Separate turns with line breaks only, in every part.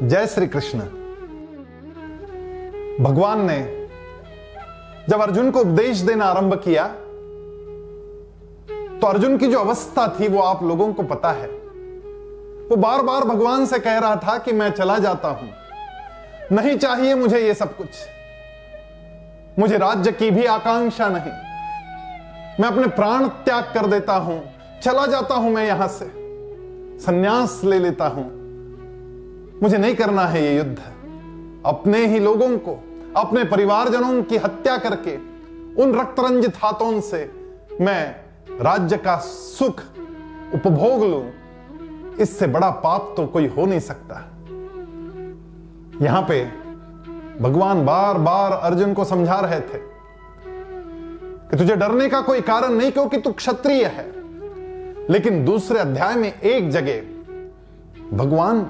जय श्री कृष्ण। भगवान ने जब अर्जुन को उपदेश देना आरंभ किया तो अर्जुन की जो अवस्था थी वो आप लोगों को पता है। वो बार बार भगवान से कह रहा था कि मैं चला जाता हूं, नहीं चाहिए मुझे ये सब कुछ, मुझे राज्य की भी आकांक्षा नहीं, मैं अपने प्राण त्याग कर देता हूं, चला जाता हूं, मैं यहां से संन्यास ले लेता हूं, मुझे नहीं करना है ये युद्ध। अपने ही लोगों को, अपने परिवारजनों की हत्या करके उन रक्तरंजित हाथों से मैं राज्य का सुख उपभोग लूं, इससे बड़ा पाप तो कोई हो नहीं सकता। यहां पे भगवान बार बार अर्जुन को समझा रहे थे कि तुझे डरने का कोई कारण नहीं, क्योंकि तू क्षत्रिय है। लेकिन दूसरे अध्याय में एक जगह भगवान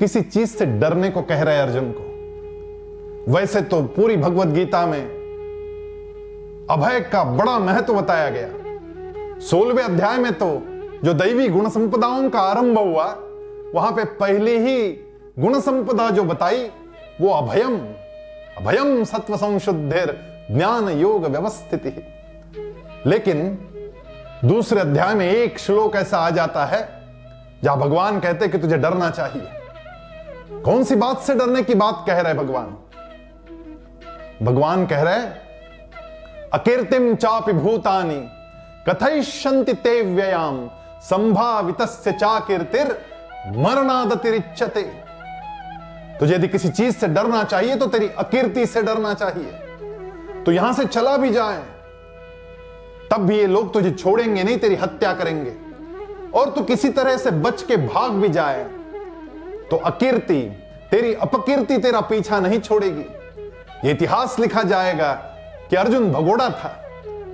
किसी चीज से डरने को कह रहे हैं अर्जुन को। वैसे तो पूरी भगवत गीता में अभय का बड़ा महत्व बताया गया। 16वें अध्याय में तो जो दैवी गुण संपदाओं का आरंभ हुआ, वहां पे पहली ही गुण संपदा जो बताई वो अभयम, अभयम सत्व संशुद्धिर ज्ञान योग व्यवस्थिति। लेकिन दूसरे अध्याय में एक श्लोक ऐसा आ जाता है जहां भगवान कहते कि तुझे डरना चाहिए। कौन सी बात से डरने की बात कह रहे भगवान? भगवान कह रहे अकीर्तिम चापि भूतानि कथयिष्यन्ति ते व्ययाम संभावितस्य चाकीर्तिर मरणादतिरिच्यते। तुझे यदि किसी चीज से डरना चाहिए तो तेरी अकीर्ति से डरना चाहिए। तो यहां से चला भी जाए तब भी ये लोग तुझे छोड़ेंगे नहीं, तेरी हत्या करेंगे। और तू किसी तरह से बच के भाग भी जाए तो अकीर्ति, तेरी अपकीर्ति तेरा पीछा नहीं छोड़ेगी। ये इतिहास लिखा जाएगा कि अर्जुन भगोड़ा था,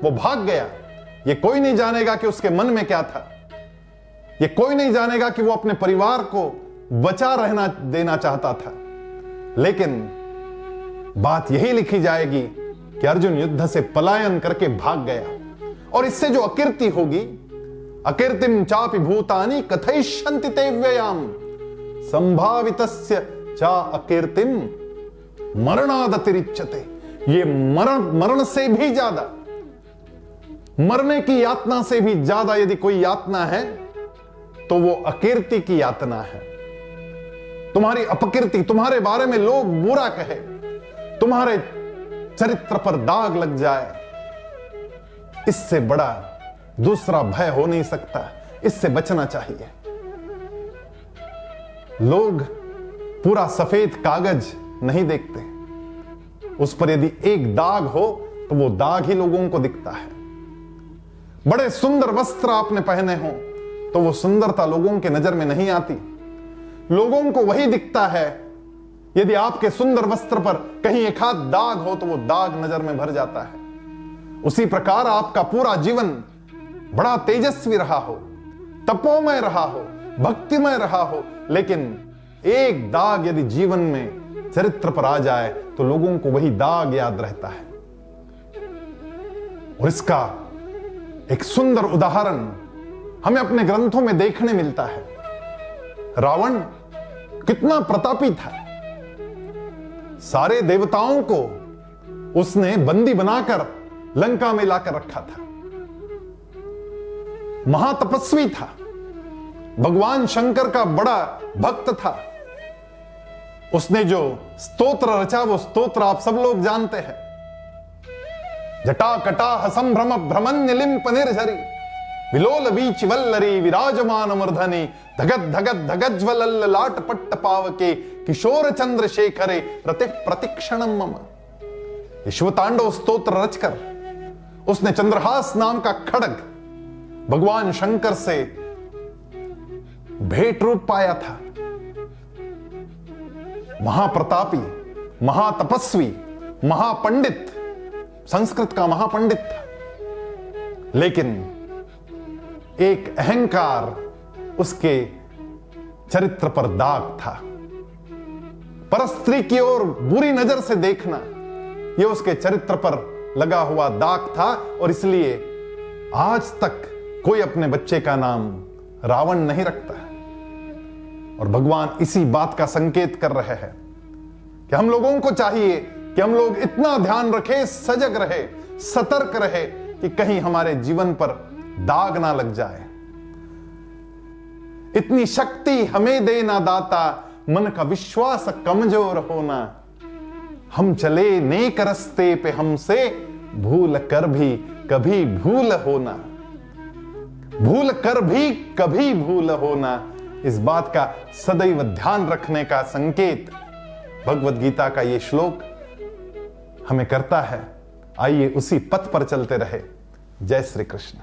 वो भाग गया। ये कोई नहीं जानेगा कि उसके मन में क्या था। ये कोई नहीं जानेगा कि वो अपने परिवार को बचा रहना देना चाहता था। लेकिन बात यही लिखी जाएगी कि अर्जुन युद्ध से पलायन करके भाग गया। और इससे जो अकीर्ति होगी, अकीर्तिम चापि भूतानि कथयिष्यन्ति ते व्ययाम संभावितस्य चा अकीर्तिम मरणादतिरिच्यते। ये मरण से भी ज्यादा, मरने की यातना से भी ज्यादा यदि कोई यातना है तो वो अकीर्ति की यातना है। तुम्हारी अपकीर्ति, तुम्हारे बारे में लोग बुरा कहे, तुम्हारे चरित्र पर दाग लग जाए, इससे बड़ा दूसरा भय हो नहीं सकता। इससे बचना चाहिए। लोग पूरा सफेद कागज नहीं देखते, उस पर यदि एक दाग हो तो वो दाग ही लोगों को दिखता है। बड़े सुंदर वस्त्र आपने पहने हो तो वो सुंदरता लोगों के नजर में नहीं आती। लोगों को वही दिखता है यदि आपके सुंदर वस्त्र पर कहीं एक हाथ दाग हो तो वो दाग नजर में भर जाता है। उसी प्रकार आपका पूरा जीवन बड़ा तेजस्वी रहा हो, तपोमय रहा हो, भक्तिमय रहा हो, लेकिन एक दाग यदि जीवन में चरित्र पर आ जाए तो लोगों को वही दाग याद रहता है। और इसका एक सुंदर उदाहरण हमें अपने ग्रंथों में देखने मिलता है। रावण कितना प्रतापी था। सारे देवताओं को उसने बंदी बनाकर लंका में लाकर रखा था। महातपस्वी था, भगवान शंकर का बड़ा भक्त था। उसने जो स्तोत्र रचा वो स्तोत्र आप सब लोग जानते हैं। जटा कटा संभ्रम भ्रमण्य लिंप निर्झरी विलोल बीच वल्लरी विराजमान मूर्धनि धगत धगत धगज्वल लाट पट्ट पावके किशोर चंद्रशेखरे रति प्रतिक्षणम मम। शिवतांडव स्तोत्र रचकर उसने चंद्रहास नाम का खड्ग भगवान शंकर से भेंट रूप पाया था। महाप्रतापी, महातपस्वी, महापंडित, संस्कृत का महापंडित था। लेकिन एक अहंकार उसके चरित्र पर दाग था। परस्त्री की ओर बुरी नजर से देखना यह उसके चरित्र पर लगा हुआ दाग था। और इसलिए आज तक कोई अपने बच्चे का नाम रावण नहीं रखता। और भगवान इसी बात का संकेत कर रहे हैं कि हम लोगों को चाहिए कि हम लोग इतना ध्यान रखें, सजग रहे, सतर्क रहे कि कहीं हमारे जीवन पर दाग ना लग जाए। इतनी शक्ति हमें देना दाता, मन का विश्वास कमजोर होना। हम चले नेक रस्ते पे, हमसे भूल कर भी कभी भूल होना, भूल कर भी कभी भूल होना। इस बात का सदैव ध्यान रखने का संकेत भगवद गीता का यह श्लोक हमें करता है। आइए उसी पथ पर चलते रहे। जय श्री कृष्ण।